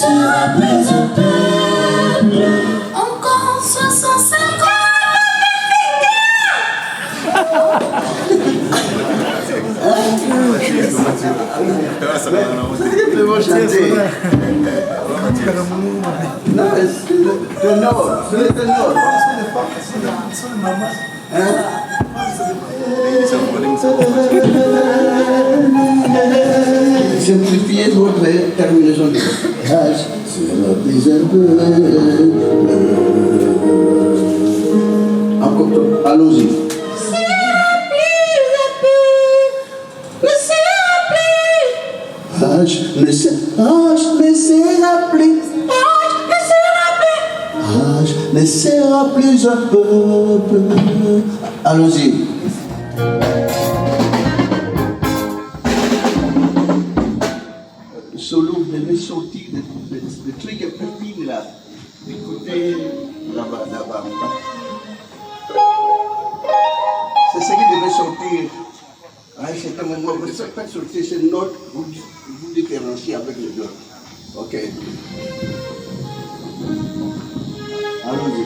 sera plus un peuple. Encore 65 ans. Non, c'est le nord. C'est le nord. Simplifier votre terminaison de phrase. Sera plus un peu. Encore, allons-y. Ne sera plus un peuple. Allons-y. Solo devait sortir des trucs un peu fines là. Écoutez, là-bas. C'est ce qui devait sortir. C'est un moment, vous ne savez pas sortir ces notes, vous différenciez avec les autres. Ok. Allons-y.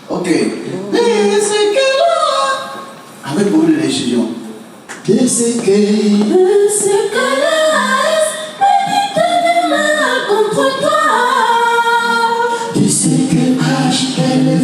Ok. Avec beaucoup de décision. De ce que l'âge médite de mal contre toi. De ce que l'âge est le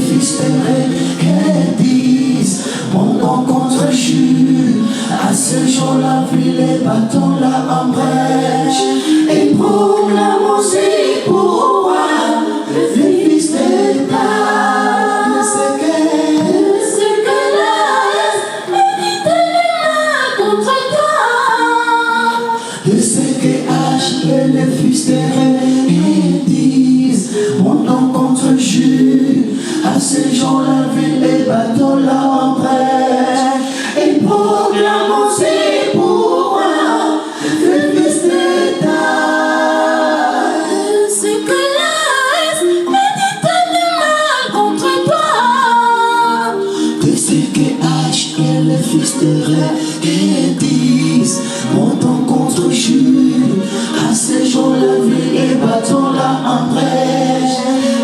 bâtons-là en brèche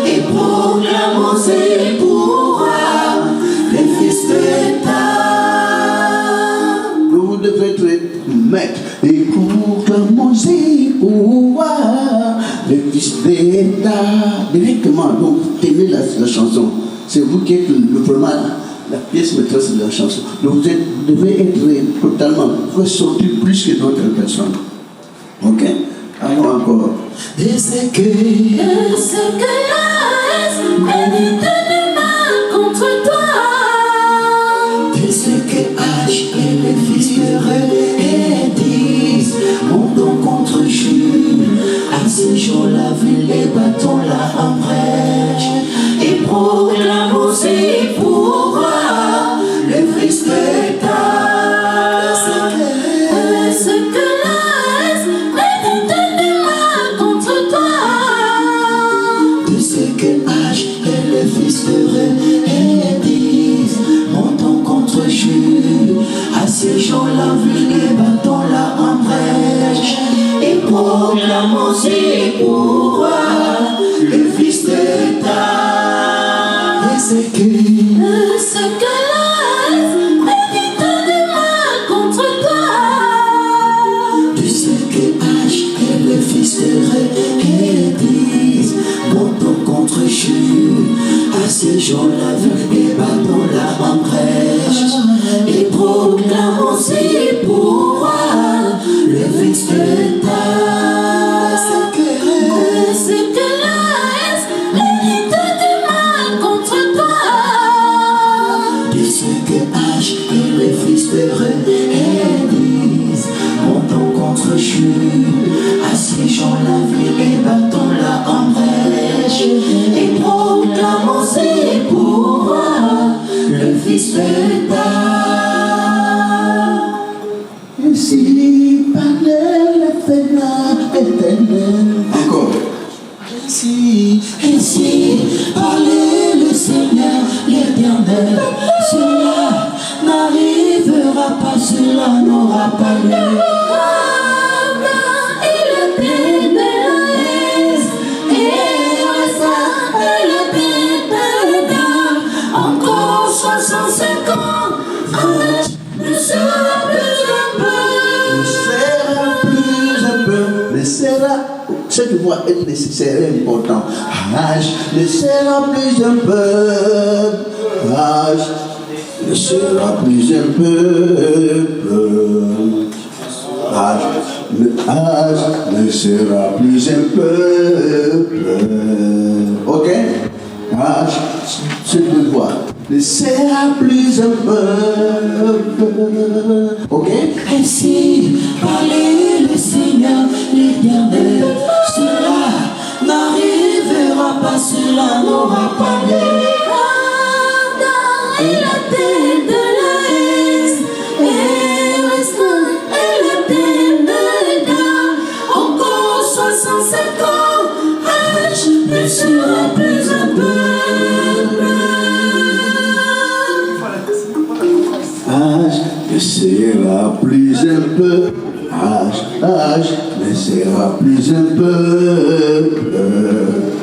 et proclamons ses pouvoirs, les fils d'État. Vous devez être maître et proclamons ses pouvoirs, les fils d'État. Directement, donc, tenez la chanson. C'est vous qui êtes le premier, la pièce maîtresse de la chanson. Donc vous devez être totalement, vous pouvez sortir plus que d'autres personnes. Ok? Alors encore. Et c'est que l'Est médite du mal contre toi. Et c'est que H et les fils de Ré disent montons contre Jules. À ce jour-là, vu les bâtons-là en brèche et proclamons ses pouvoirs, les fils d'État. C'est que l'Est médite du mal contre toi. De ce que H et les fils de Ré disent montons contre Jules. À ces jours-là, vu les bâtons-là en brèche et proclamons ses pouvoirs, les fils d'État. C'est que l'Est médite du mal contre toi. De ce que H et les fils de Ré disent montons contre Jules. À ces jours-là, vu les bâtons-là en brèche et proclamons ses pouvoirs, les fils d'État. C'est que l'Est médite du mal contre toi. De ce que H et les fils de Ré disent montons contre Jules. À ces gens-là, vu les bâtons-là en brèche et proclamons ses pouvoirs, le fils d'État. Ainsi parlait l'Éternel. Encore. Ainsi parlait le Seigneur l'Éternel. Cela n'arrivera pas, cela n'aura pas lieu. Et le pays de l'Est, et le pays de l'État, encore 65 ans, ne sera plus un peu. Ne sera, cette voix est nécessaire et importante. Ne sera plus un peuple. Ne sera plus un peuple. Ne sera plus un peuple. Ok? Cette voix. Ne sera plus un peuple. Ok? Ainsi parlait le Seigneur l'Éternel. Cela n'arrivera pas, cela n'aura pas lieu. Et la terre de l'Est, et le pays de l'État, encore 65 ans, H ne sera plus un peuple. Ne sera plus un peuple. Ne sera plus un peuple.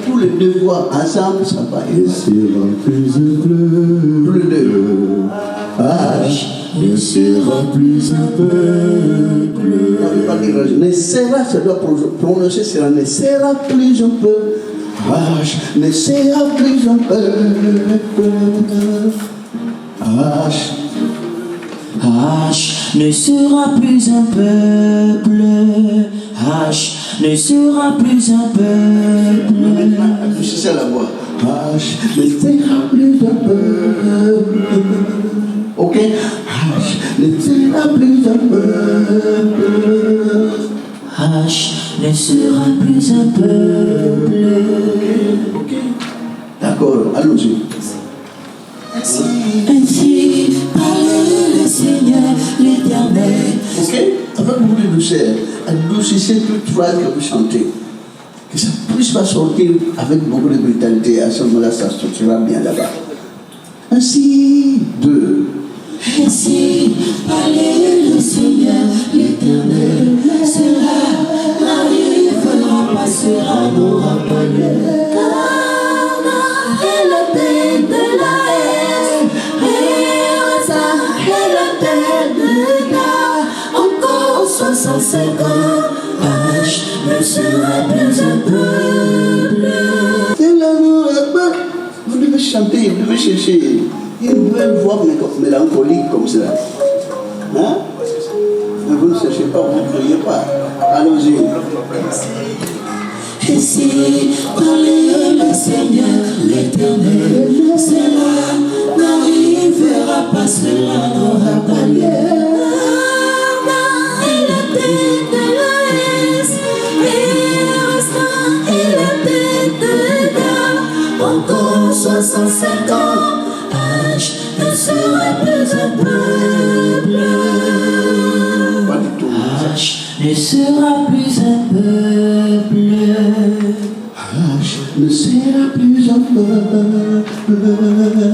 Tous les deux voix ensemble, ça va. Ne sera plus un peuple. Tous les deux. Ne sera plus un peuple. Ne sera, ça doit prononcer, cela ne sera plus un peuple. Ne sera plus un peuple. H ne sera plus un peuple. H ne sera plus un peuple. C'est ça la voix. H ne sera plus un peuple. Ok? H ne sera plus un peuple. H ne sera plus un peuple. Ok? D'accord, allons-y. Ainsi parlait le Seigneur l'Éternel. Ok? Avec beaucoup de douceur, adoucissez toute phrase que vous chantez. Que ça ne puisse pas sortir avec beaucoup de brutalité. À ce moment-là, ça sortira bien là-bas. Ainsi, deux. Ainsi parlait le Seigneur l'Éternel. Cela n'arrivera pas, passera, n'aura pas lieu. Grandeur est la tête de la haine, est la tête de l'État. Encore 65 ans, H ne sera plus un peuple. C'est l'amour, vous devez chanter, vous devez chercher une nouvelle voix mélancolique comme ça. Hein? Mais vous ne cherchez pas, vous ne criez pas. Allons-y. Et si parlait le Seigneur, l'Éternel, cela n'arrivera pas, cela n'aura pas lieu. Et la tête de la haine, et la tête de l'État. Encore 65 ans, H ne sera plus un peuple. Pas du tout. H ne sera plus un peuple. H ne sera plus un peuple.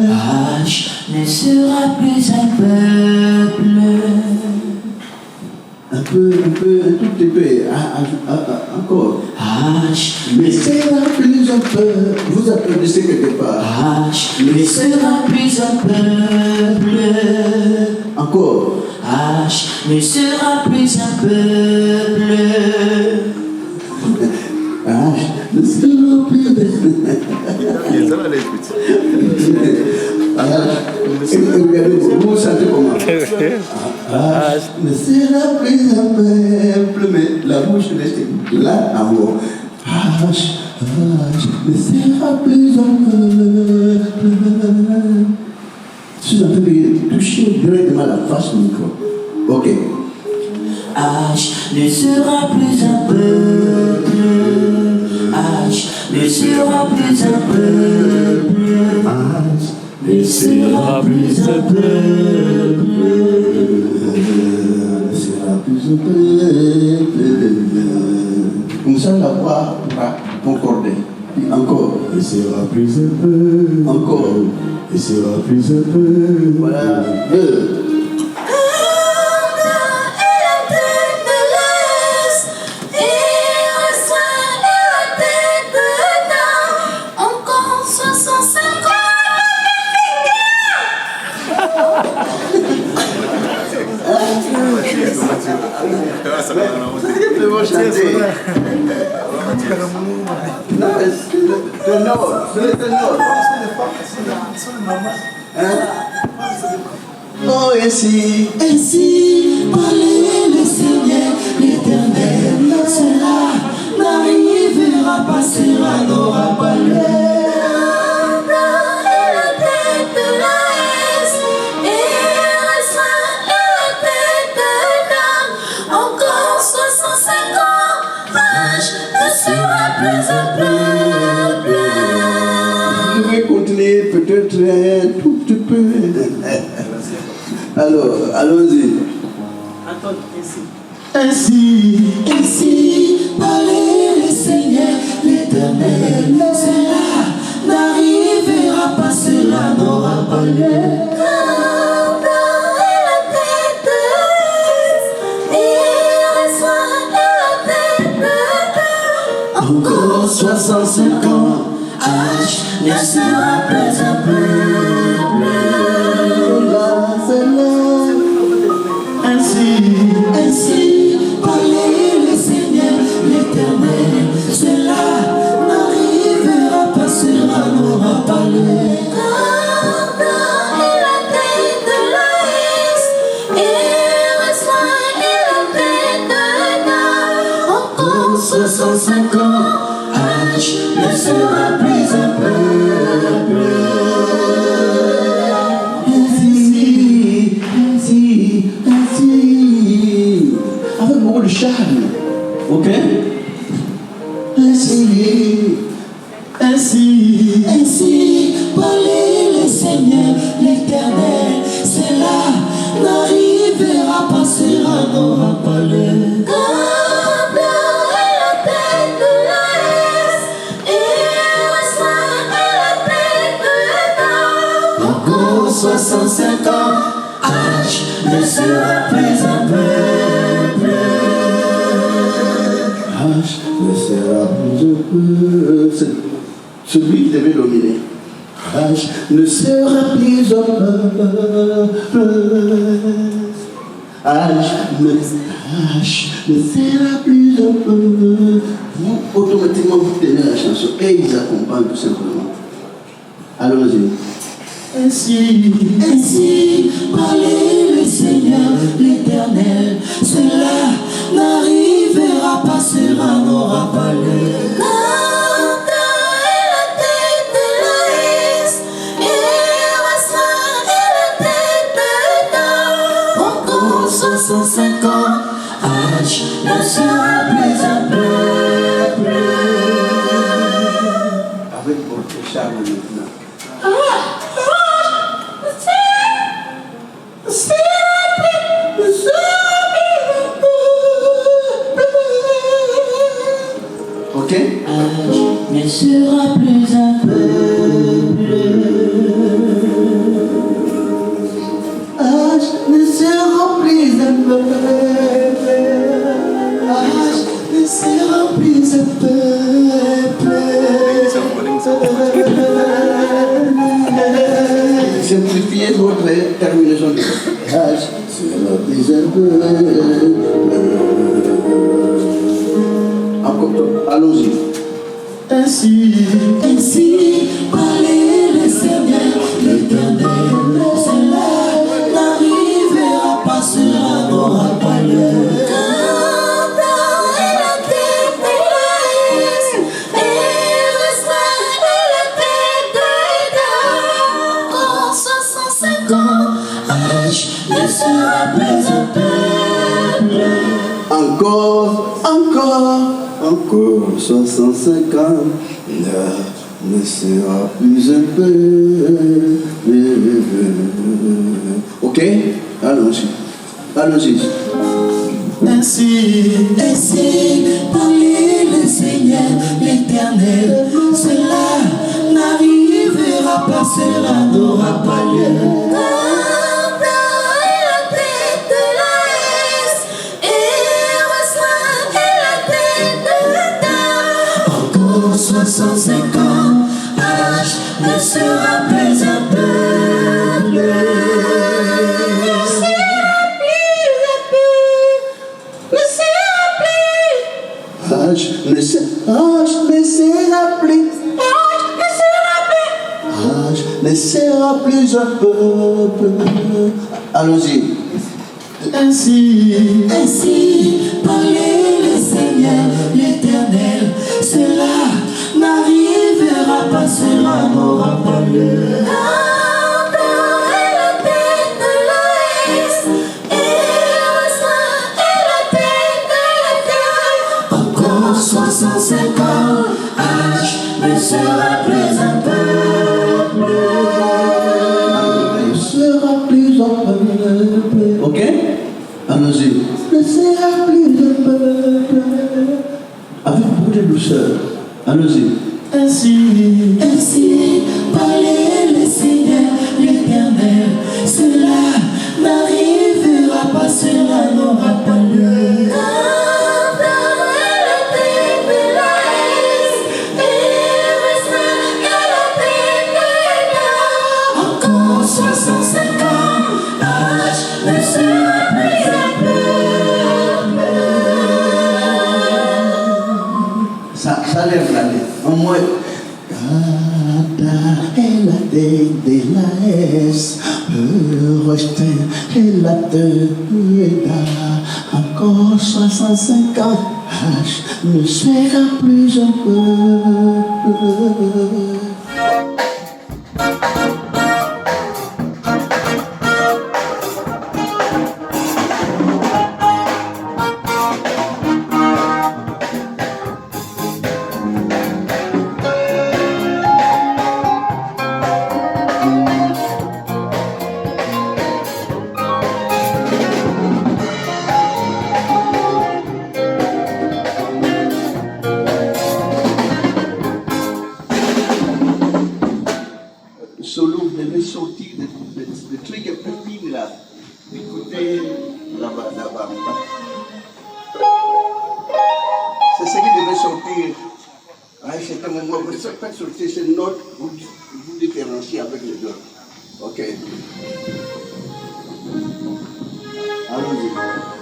H ne sera plus un peuple. Un peu, un tout petit peu. Encore. H Ne sera plus un peuple. Vous applaudissez quelque part. H ne sera plus un peuple. Encore. H ne sera plus un peuple. H ne sera plus un peuple. Regardez, vous vous sentez comment? H ne sera plus un peuple, mais la bouche reste là en haut. H ne sera plus un peuple. Je suis en train de toucher directement la face du micro. Ok. H ne sera plus un peuple. H ne sera plus un peuple. H ne sera plus un peuple. ne sera plus un peuple. Comme ça, la voix va concorder. Puis encore. Il sera plus un peu. Encore. Il sera plus un peu. Voilà. 2. Je vais chanter. Non, c'est le nord. C'est le nord. Hein? Oh, ainsi parlait le Seigneur, l'Éternel, cela n'arrivera pas, cela n'aura pas lieu. Je vais continuer peut-être un tout petit peu. Alors, allons-y. Ainsi parlait le Seigneur, l'Éternel, cela n'arrivera pas, cela n'aura pas lieu. Encore 65 ans, H ne sera plus un peuple. Ainsi parlait le Seigneur, l'Éternel, cela n'arrivera pas, cela n'aura pas lieu. Encore 65 ans, H ne sera plus un peuple. Ainsi. Avec beaucoup de charme. Ok? Ainsi parlait le Seigneur, l'Éternel, cela n'arrivera pas, cela n'aura pas lieu. Encore 65 ans, H ne sera plus un peuple. H ne sera plus un C'est celui qui devait dominer. Âge ne sera plus un peuple. Âge ne sera plus un peuple. Vous, automatiquement, vous tenez la chanson et ils accompagnent tout simplement. Allons-y. Ainsi parlait le Seigneur l'Éternel, cela n'arrivera pas, cela n'aura pas lieu. Grandeur est la tête de l'Est, et Esaie est la tête de l'État. Encore 65 ans, âge ne sera plus un peuple. Avec votre charme maintenant. Ok? Ne sera plus un peuple. Âge ne sera plus un peuple. Âge ne sera plus un peuple. Simplifiez votre terminaison de âge sera plus un peuple. Encore, allons-y. Ainsi parlait le Seigneur l'Éternel, cela n'arrivera pas, cela n'aura pas lieu. Grandeur est la tête de l'Est, et Esaie est la tête de l'État. En 65 ans, âge ne sera plus un peuple. Encore 65 ans, ne sera plus un peu. Ok? Allons-y. Ainsi parlait le Seigneur l'Éternel, cela n'arrivera pas, cela n'aura pas lieu. Grandeur est la tête de l'Est, et Esaie est la tête de l'État. Encore 65 ans, âge ne sera plus un peuple. Âge ne sera plus un peuple. Allons-y. Ainsi parlait le Seigneur l'Éternel, cela n'arrivera pas, cela n'aura pas lieu. Grandeur est la tête de l'Est, et Esaie est la tête de l'État. Encore 65 ans, âge ne sera plus un peuple. Ne sera plus un peuple. Ok? Allons-y. Ne sera plus un peuple. Avec beaucoup de douceur. Allons-y. Ainsi parlait le Seigneur l'Éternel, cela n'arrivera pas, cela n'aura pas lieu. Grandeur est la tête de l'Est, et Esaie est la tête de l'État. Encore 65 ans, âge ne sera plus un peuple. Ça lève la tête. Au moins. Grandeur est la tête de l'Est, Esaie est la tête de l'État. Encore 65 ans, âge ne sera plus un peuple. Solo devait sortir de trucs un peu fines là, d'écouter là-bas. C'est ce qui devait sortir. vous faites sortir ces notes, vous différenciez avec les autres. Ok. Allons-y.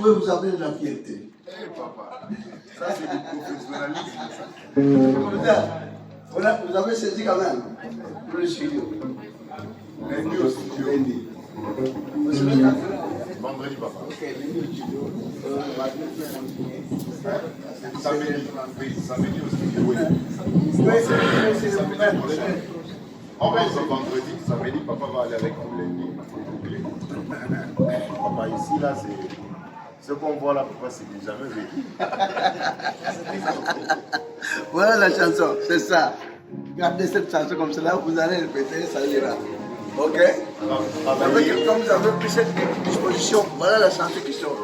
Vous avez de la fierté. Ça, c'est du professionnalisme. Vous avez saisi quand même pour le studio. Lundi au studio. Lundi. Vendredi, papa. Ok, lundi au studio. Samedi au studio, oui. C'est le Samedi prochain. On va être vendredi, samedi, papa va aller avec nous lundi. Papa, ici, là, c'est. Ce qu'on voit là, papa, c'est du jamais vécu. Voilà la chanson, c'est ça. Gardez cette chanson comme cela, vous allez répéter, ça ira. Ok? Comme vous avez pris cette disposition, voilà la chanson qui sort.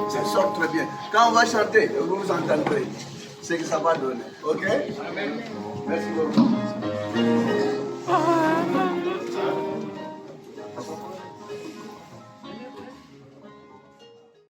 Ça sort très bien. Quand on va chanter, vous vous entendrez. C'est que ça va donner. Ok? Merci beaucoup.